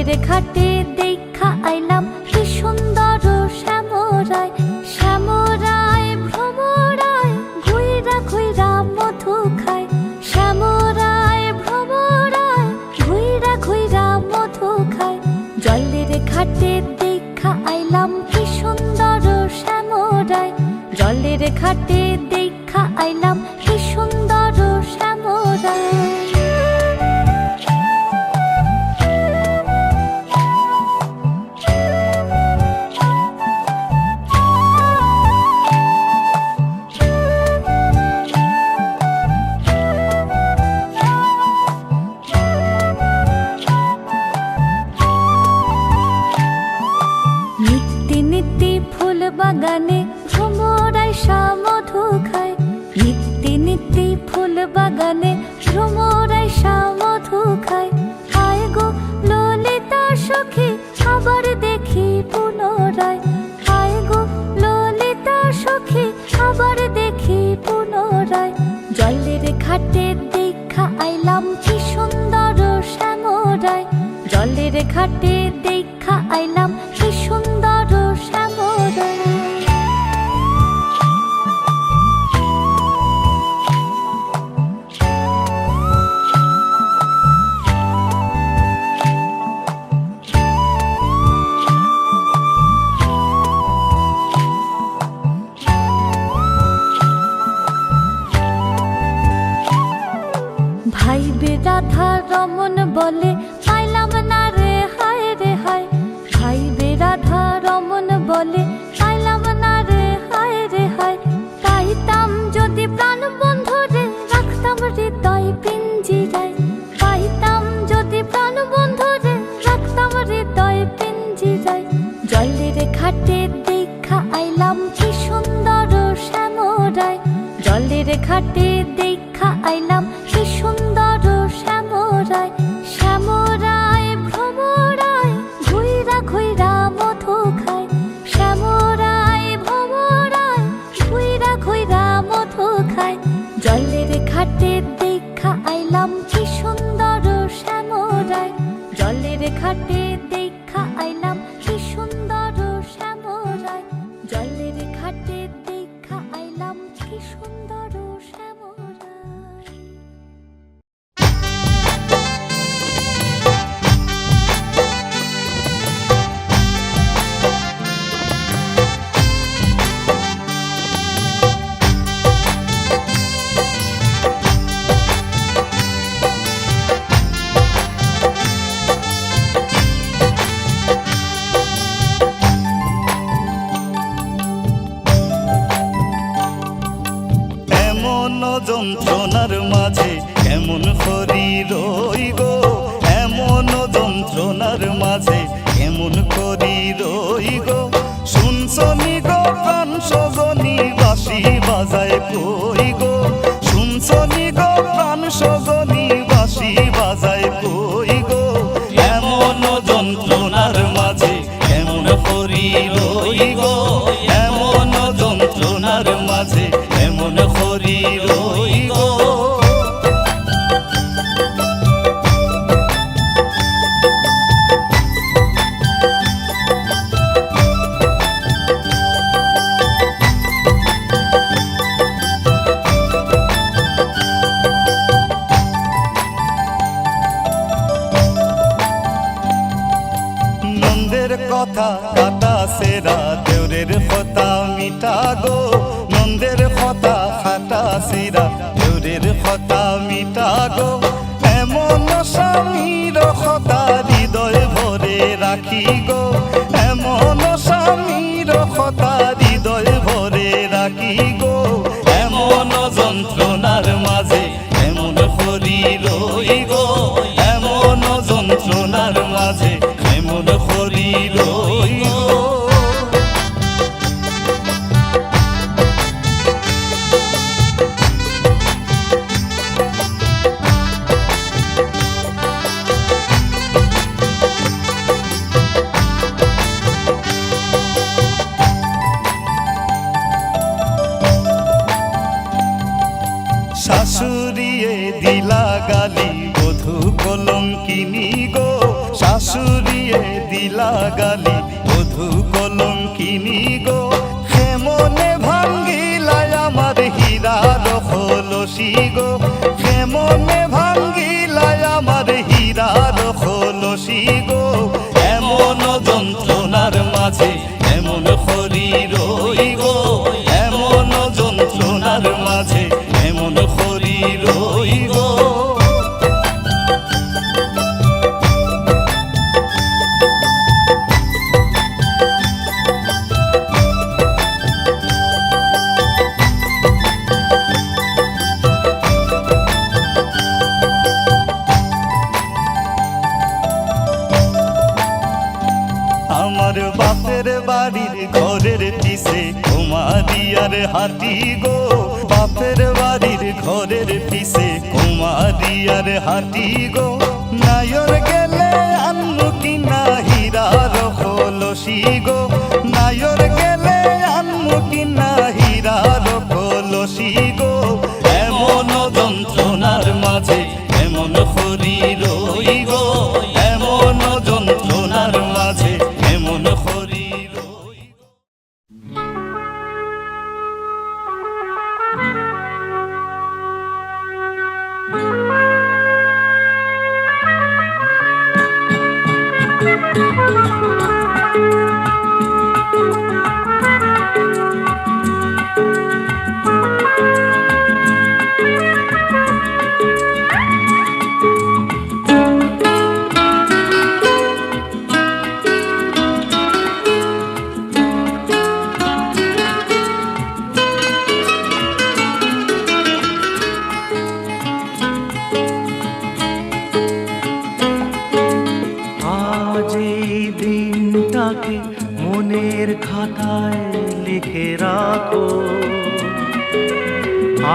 জলের ঘাটে দেখা আইলাম কি সুন্দর শ্যামরায়, শ্যামরায় ভ্রমরায় ঘুইরা ঘুইরা মধু খায়, শ্যামরায় ভ্রমরায় ঘুইরা ঘুইরা মধু খায়। জলের ঘাটে দেখা আইলাম কি সুন্দর শ্যামরায়, জলের ঘাটে দেখা আইলাম কি সুন্দর শ্যামরায়। বাগানে ভ্রমরায় মধু খায়, নিত্যি নিত্যি ফুল বাগানে ভ্রমরায় মধু খায়। আয় গো ললিতা সখী আবার দেখি পুনরায়, আয় গো ললিতা সখী আবার দেখি পুনরায়। জলের ঘাটে দেখা আইলাম কি সুন্দর শ্যামরায়, জলের ঘাটে দেখা আইলাম কি সুন্দর শ্যামরায়। ভাই বে রাধা রমন বলে পাইলাম না রে হায় রে হায়, ভাই বে রাধা রমন বলে পাইলাম না রে হায় রে হায়। পাইতাম যদি প্রাণ বন্ধু রে রাখতাম হৃদয় পিঞ্জিরায়, পাইতাম যদি প্রাণ বন্ধু রে রাখতাম হৃদয় পিঞ্জিরায়। জলের ঘাটে দেখা আইলাম কি সুন্দর শ্যামরায়, জলের ঘাটে দেখা আইলাম কি সুন্দর শ্যামরায়, শ্যামরায় ভ্রমরায় ঘুইরা ঘুইরা মধু খায়, শ্যামরায় ভ্রমরায় ঘুইরা ঘুইরা মধু খায়। জলের ঘাটে দেখা আইলাম কি সুন্দর শ্যামরায়, জলের ঘাটে দেখা আইলাম কি সুন্দর শ্যামরায়, জলের ঘাটে দেখা আইলাম কি সুন্দর শ্যামরায়। যন্ত্রণার মাঝে কেমন করি রই গো, এমন যন্ত্রণার মাঝে কেমন করি রই গো। শুনছনি গো প্রাণ সজনী বাঁশি বাজায় কই গো, শুনছনি গো প্রাণ সজনী বাঁশি বাজায় কই গো। এমন যন্ত্রণার মাঝে কেমন করি রই গো, এমন যন্ত্রণার মাঝে কেমন করি রই গো। নন্দের কথা কাটা সেরা দেউরের কথা মিঠা গো, নন্দের কথা খাটা সেরা দেউরের কথা মিঠা গো। এমন স্বামীর কথা হৃদয় ভরে রাখি গো, এমন স্বামীর কথা হৃদয় ভরে রাখি গো। এমন যন্ত্রণার মাঝে এমন করি রই গো, এমন যন্ত্রণার মাঝে এমন করি রই গো। শাশুড়িয়ে দিলা গালি বধূ কলঙ্কিনী গো, শাশুড়ি দিয়ে দিলা গালি বধু কলঙ্কিনী গো কেমনে ভাঙ্গিলাই আমার হীরার কলসি গো কেমনে ভাঙ্গিলাই আমার হীরার কলসি গো এমন যন্ত্রণার মাঝে এমন হরি রই গো এমন যন্ত্রণার মাঝে এমন হরি রই গো আমার বাপের বাড়ির ঘরের পিছে কুমারিয়ার হাতি গো বাপের বাড়ির ঘরের পিছে কুমারিয়ার হাতি গো নায়র গেলে আন্নু কিনা হীরার কলসি গো নায়র গেলে আন্নু কিনা হীরার কলসি গো এমন যন্ত্রণার মাঝে এমন হরি রই গো এমন যন্ত্রণার মাঝে এমন হরি রই আজ এই দিনটাকে মনের খাতায় লিখে রাখো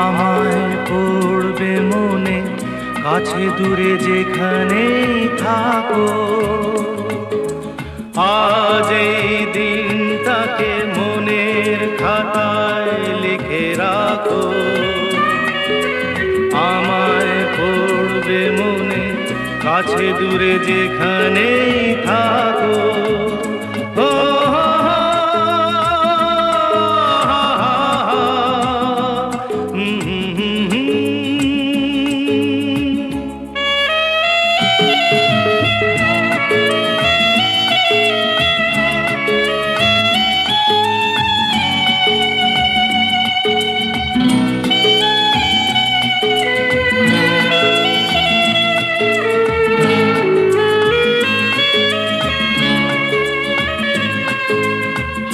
আমায় পড়বে মনে কাছে দূরে যেখানেই থাকো আজ এই দিনটাকে মনের খাতায় লিখে রাখো আমায় পড়বে মনে কাছে দূরে যেখানেই থাকো ও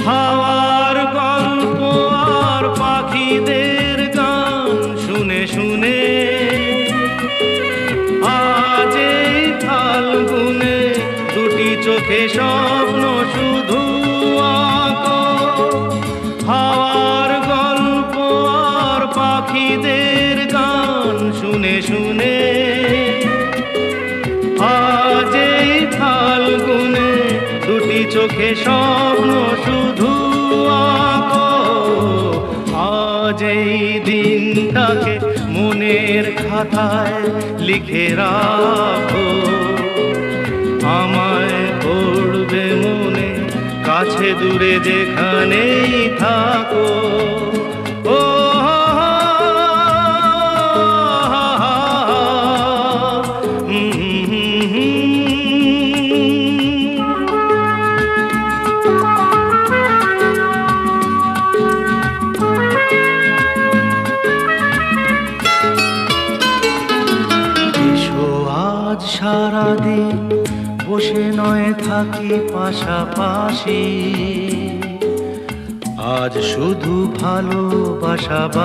হাওয়ার গল্প আর পাখিদের গান শুনে শুনে আজ এই ফাল্গুনে দুটি চোখে স্বপ্ন শুধু আঁকো হাওয়ার গল্প আর পাখিদের গান শুনে শুনে আজ এই ফাল্গুনে দুটি চোখে স্বপ্ন শুধু আঁকো আজ এই দিনটাকে মনের খাতায় লিখে রাখো আমায় পড়বে মনে কাছে দূরে যেখানেই থাকো ও সারাদিন বসে নয় থাকি পাশাপাশি আজ শুধু ভালোবাসাবাসি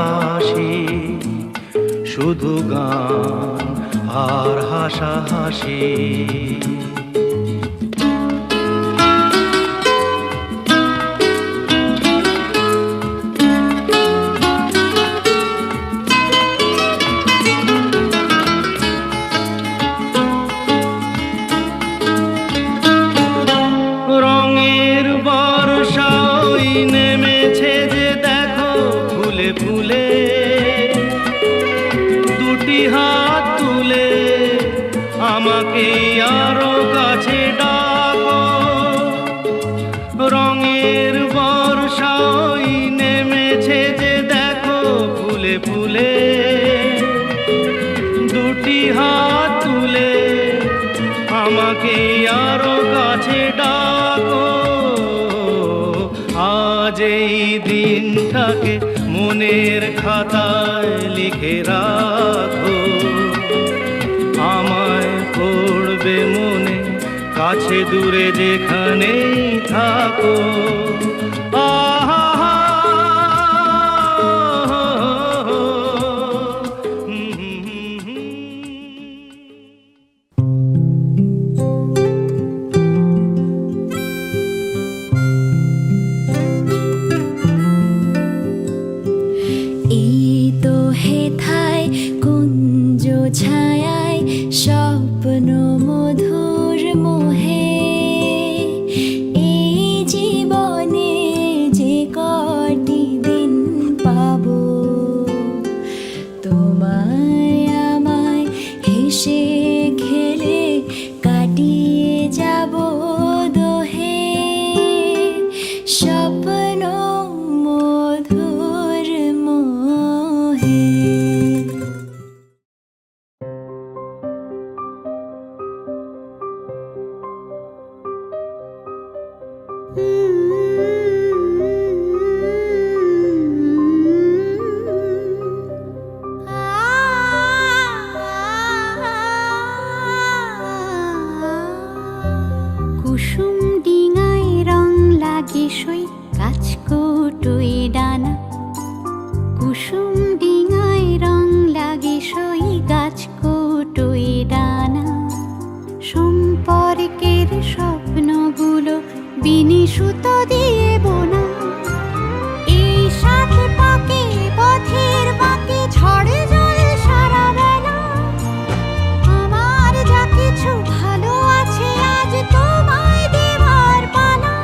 শুধু গান আর হাসাহাসি নেমেছে যে দেখো ফুলে ফুলে দুটি হাত তুলে আমাকে আরো দিনটাকে মনের খাতায় লিখে রাখো। আমায় পড়বে মনে, কাছে দূরে যেখানেই থাকো। আহা ছায়ায় স্বপ্ন মধুর মোহে এই জীবনে যে কটি দিন পাবো, তোমায় আমায় হেসে খেলে কাটিয়ে যাব দোহে স্বপ্ন মধুর মোহে। কুসুম ডিঙায় রং লাগে সই কাচকোটই ডানা, কুসুম ডিঙায় রং লাগে সই গাছকোটই ডানা। সম্পর্কের স্বপ্নগুলো বিনি সুতো দিয়ে বোনা, এই সাথে পাকে পথের বাঁকে ঝড়ে জলে সারা বেলা। আমার যা কিছু ভালো আছে আজ তোমায় দেবার পালা,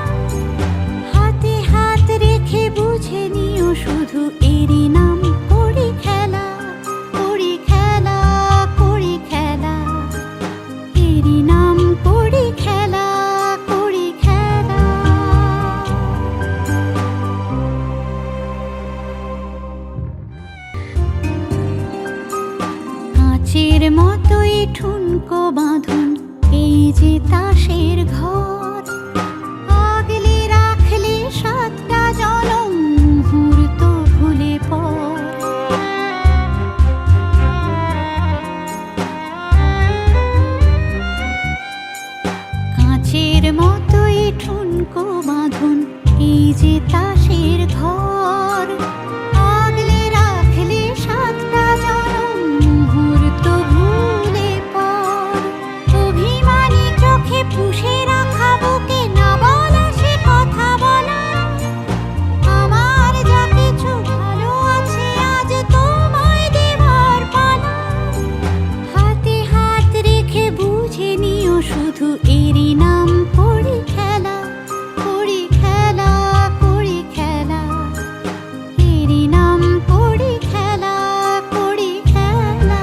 হাতে হাত রেখে বুঝে নিও শুধু এরই নাম করি খেলা, করি খেলা, করি খেলা, এরই নাম করি খেলা, করি খেলা। কাঁচের মতোই ঠুনকো বাঁধন এই যে তাসের ঘর, আগলে রাখলে সাতটা জনম মুহূর্ত ভুলে পর। কাঁচের মতোই ঠুনকো বাঁধন এই যে তাসের ঘর, আগলে রাখলে সাতটা জনম মুহূর্ত ভুলে পর। অভিমানী চোখে পুষে রাখা বুকে না বলা সে কথা বলা, আমার যা কিছু ভালো আছে আজ তোমায় দেবার পালা, হাতে হাত রেখে বুঝে নিও শুধু এরই নাম করি খেলা, করি খেলা, করি খেলা, এরই নাম করি খেলা, করি খেলা।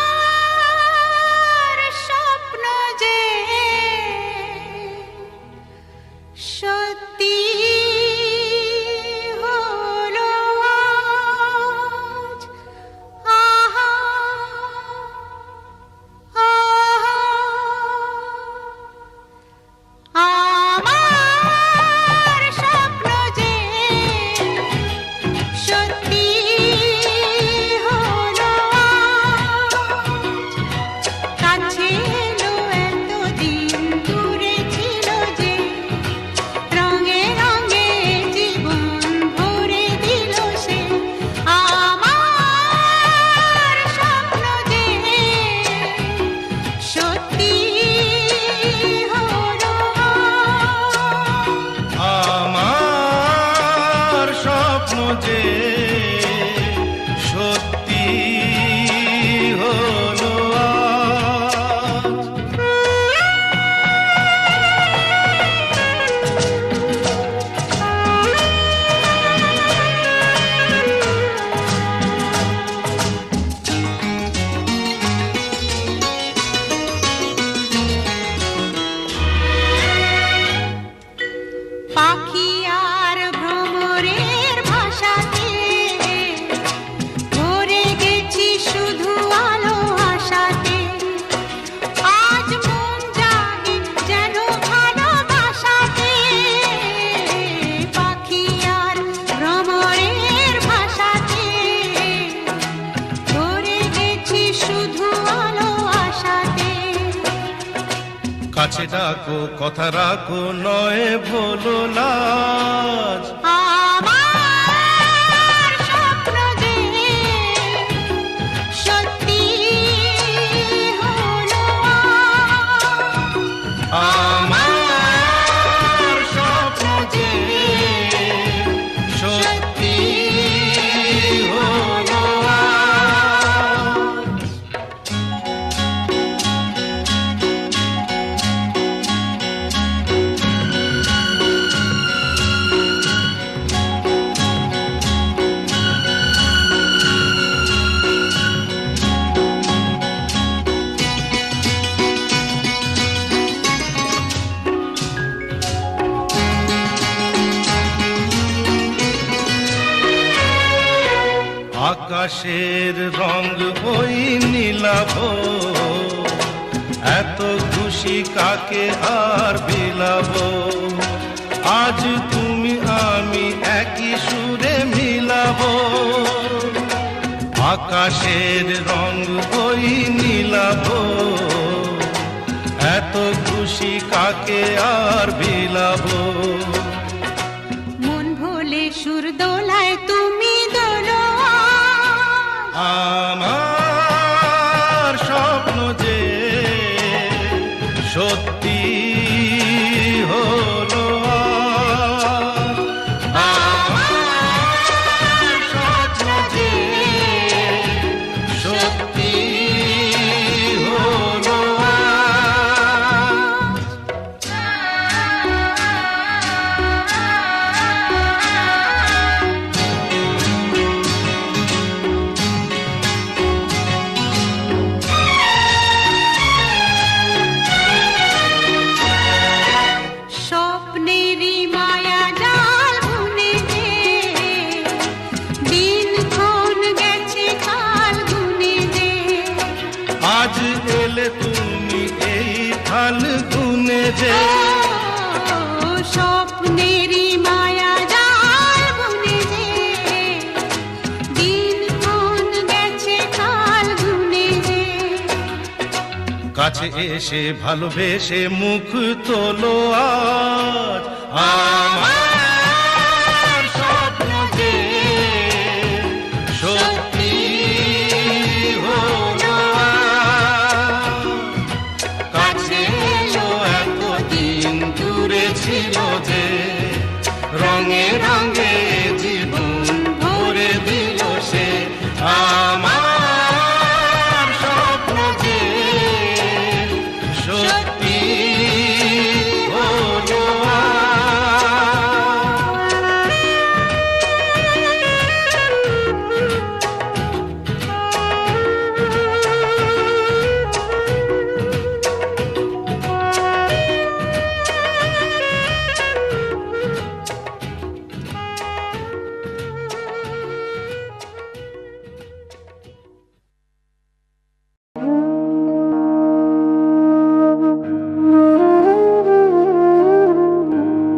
আমার স্বপ্ন যে সত্যি হলো আজ। আহা আমার স্বপ্ন যে সত্যি হলো আজ। কাছে এলো এতদিন দূরে ছিল যে, রঙে রঙে জীবন ভরে দিল সে। আমার স্বপ্ন যে সত্যি হলো আজ। আমার স্বপ্ন যে সত্যি হলো আজ। কাছে ডাকো কথা রাখো নয় ভোলো লাজ আমার স্বপ্ন যে সত্যি হলো আমার স্বপ্ন যে সত্যি হলো আকাশের রং ওই নীলাভ এত খুশি কাকে আর বিলাব আজ তুমি আমি একই সুরে মিলাব আকাশের রং ওই নীলাভ এত খুশি কাকে আর বিলাব মন ভোলে সুর দোলায় তুমি দোলো আমার স্বপ্ন যে সত্যি হলো আমার স্বপ্ন যে সত্যি হলো স্বপ্নেরই মায়া জাল বুনে যে দিনক্ষণ গেছে কাল গুনে যে আজ এলে তুমি এই ফাল্গুনে যে স্বপ্নেরই মায়া জাল বুনে যে দিনক্ষণ গেছে কাল গুনে যে কাছে এসে ভালোবেসে মুখ তোলো আজ আমার স্বপ্ন যে সত্যি হলো কাছে এলো এতদিন দূরে ছিল যে রঙে রঙে জীবন ভরে দিল সে আমার স্বপ্ন যে সত্যি হলো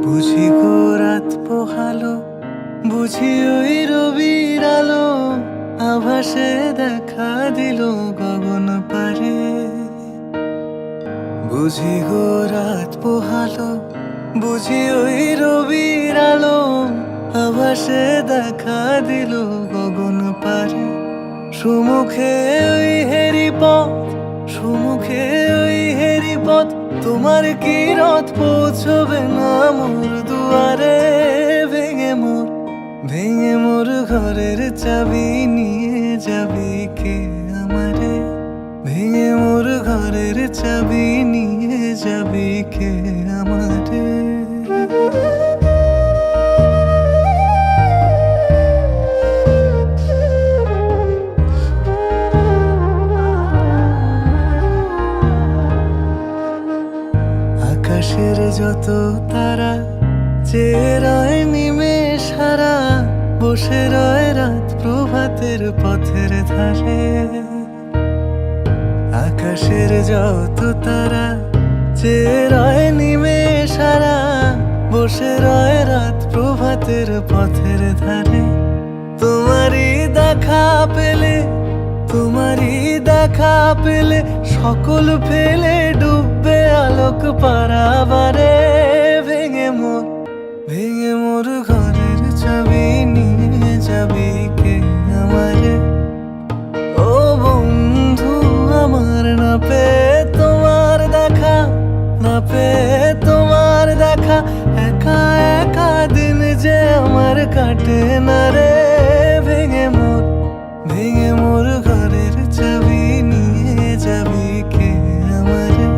বুঝি গো রাত পোহালো বুঝি ওই রবির আলো আভাসে দেখা দিল গগন পারে বুঝি গো রাত পোহালো বুঝি ওই রবির আলো আভাসে দেখা দিল গগন পারে সুমুখে ওই হেরি পথ সুমুখে ওই হেরি পথ তোমার কি রথ পৌঁছবে না মোর দুয়ারে ভেঙে মোর ঘরের চাবি নিয়ে যাবি কে আমারে ভেঙে মোর ঘরের চাবি নিয়ে যাবি কে আমারে আকাশের যত তারা চেয়ে রয় নিমেষ হারা বসে রয় রাত প্রভাতের পথের ধারে আকাশের যত তারা চেয়ে রয় নিমেষ হারা বসে রয় রাত প্রভাতের পথের ধারে তোমারই দেখা পেলে তোমারই দেখা পেলে সকল ফেলে ডুববে আলোক পারাবারে ভেঙে মোর ঘরের চাবি নিয়ে যাবি কে আমারে? ও বন্ধু আমার, না পেয়ে তোমার দেখা, না পেয়ে তোমার দেখা, একা একা দিন যে আমার কাটে না রে। ভেঙে মোর ঘরের চাবি নিয়ে যাবি কে আমারে?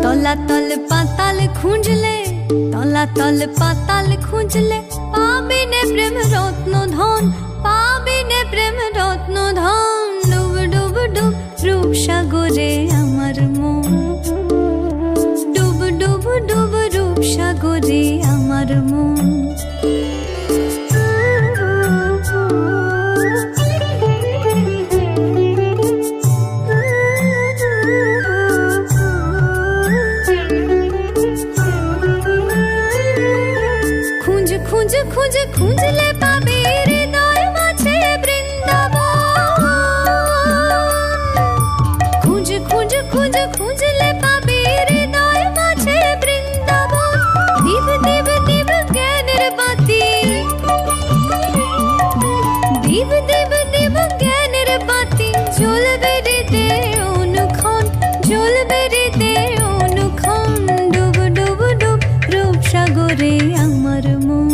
তলাতল পাতাল খুঁজলে, তলাতল পাতাল খুঁজলে পাবি নে প্রেম রত্ন ধন, পাবি নে প্রেম রত্ন ধন। ডুব ডুব ডুব রূপ সাগরে আমার মন, ডুব ডুব ডুব রূপ সাগরে আমার মন। খুঁজলে পাবে হৃদয় মাঝে বৃন্দাবন, খুঁজলে পাবে হৃদয় মাঝে বৃন্দাবন। দিব দিব দিব জ্ঞানের বাতি, দিব দিব দিব জ্ঞানের বাতি, জ্বলবে হৃদয়ে অনুক্ষণ, জ্বলবে হৃদয়ে অনুক্ষণ। ডুব ডুব ডুব রূপ সাগরে আমার মন,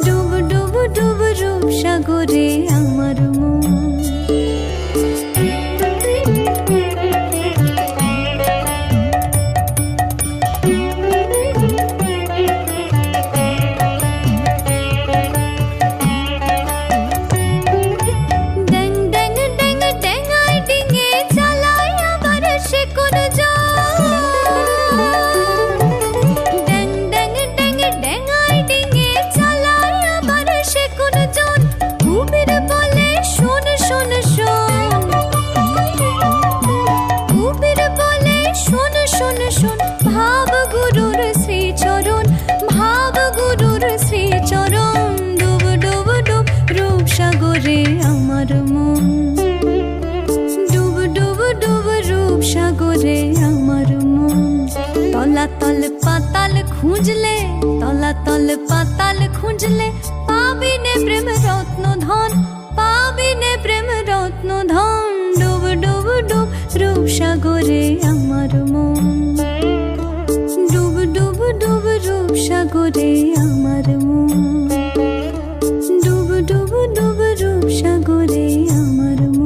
ডুব ডুব ডুব রূপ সাগরে আমার মন। ড্যাং ড্যাং ড্যাং ড্যাঙাই ডিঙে চালায় আবার সে কোন জল, ড্যাং ড্যাং ড্যাং ড্যাঙাই ডিঙে চালায় আবার সে কোন জন। কুবির বলে শোন শোন শোন, কুবির বলে শোন শোন শোন, ভাব গুরুর শ্রীচরণ, ভাব গুরুর শ্রীচরণ। ডুব ডুব ডুব রূপ সাগরে আমার মন, ডুব ডুব ডুব রূপ সাগরে আমার মন। তলাতল পাতাল খুঁজলে, তলাতল পাতাল খুঁজলে পাবি নে প্রেম রত্ন ধন, পাবি নে প্রেম রত্ন ধন। ডুব ডুব ডুব রূপ সাগরে আমার মন, ডুব ডুব ডুব রূপ সাগরে আমার মন, ডুব ডুব ডুব রূপ সাগরে আমার মন।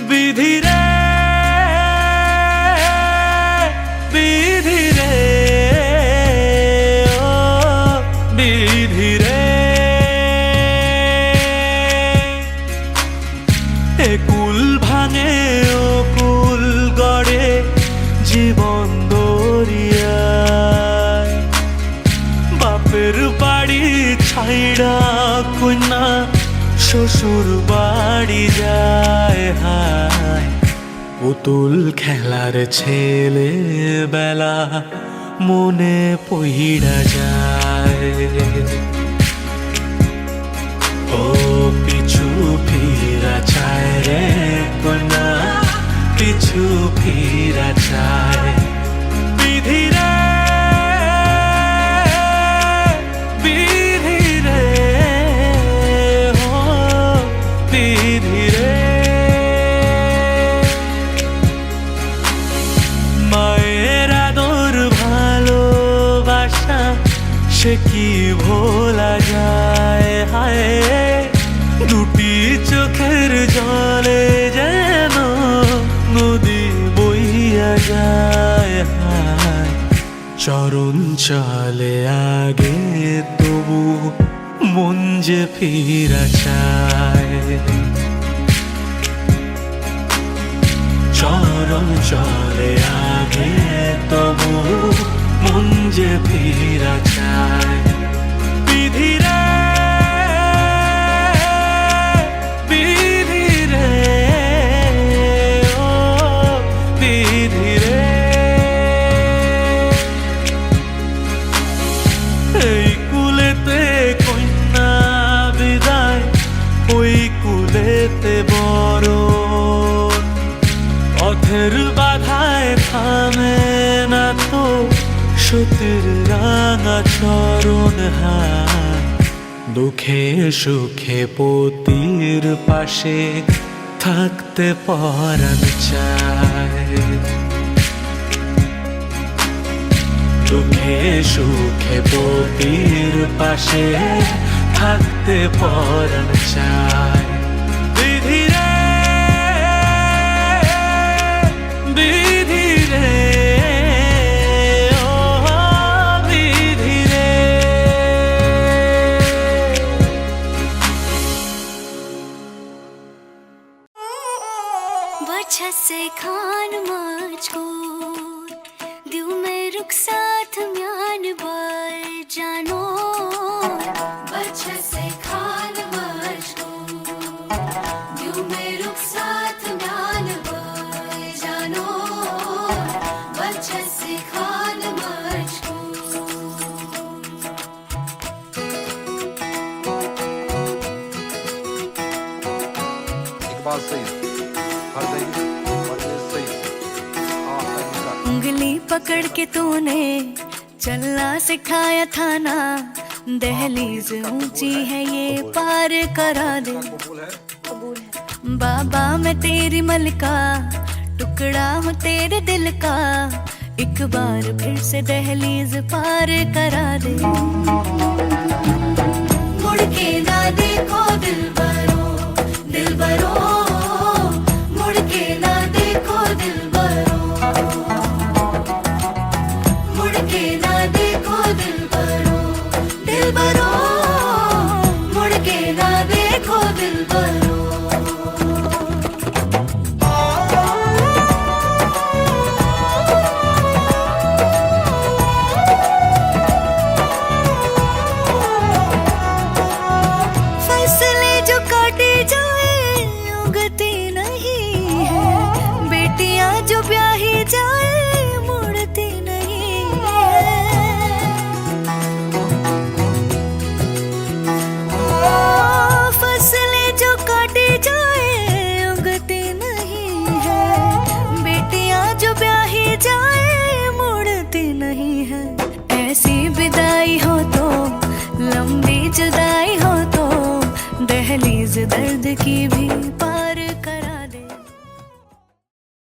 বিধি রে, বিধি রে, ও বিধি রে, এ কুল ভাঙে ও কুল গড়ে জীবন কন্যা শ্বশুর বাড়ি যায় হায়, পুতুল খেলার ছেলে বেলা মনে পইড়া যায়। ও পিছু ফিরা চায় রে কন্যা, পিছু ফিরা চায়। বিধি রে বিধি রে ও বিধি রে, মায়ের আদর ভালোবাসা সে কি ভোলা যায় হায়, দুটি চোখের জলে যেন নদী বইয়া যায় হায়। চরণ চলে আগে তবু মন যে ফিরা চায়, চরণ চলে আগে তবু মন যে ফিরা চায়। বিধি রে বিধি রে ও বিধি রে, এই কুলেতে কন্যা বিদায়, ওই কুলেতে বড় পথের বাধায় থামে না তো সতীর রাঙা চরণ হায়। দুঃখে সুখে পতির পাশে থাকতে পরাণ চায়, দুঃখে সুখে পতির পাশে থাকতে পরাণ চায়। বিধি রে বিধি রে ও বিধি রে। वजह से खान मुझको दिल में रुख साथ म्यान बर जानो, वजह से खान मुझको दिल में रुख साथ म्यान बर जानो, वजह से खान मुझको। इकबाल सईद, फरज़ई, फरज़ई सईद, आखिरी का। उंगली पकड़ के तूने चलना सिखाया था ना, दहलीज ऊंची है ये पार करा दे। बाबा मैं तेरी मलका, टुकड़ा हूँ तेरे दिल का, एक बार फिर से दहलीज पार करा दे। मुड़ के ना देखो दिलबरो दिलबरो, मुड़ के ना देखो दिलबरो, मुड़ के ना देखो दिलबरो दिलबरो, मुड़ के ना देखो दिलबरो।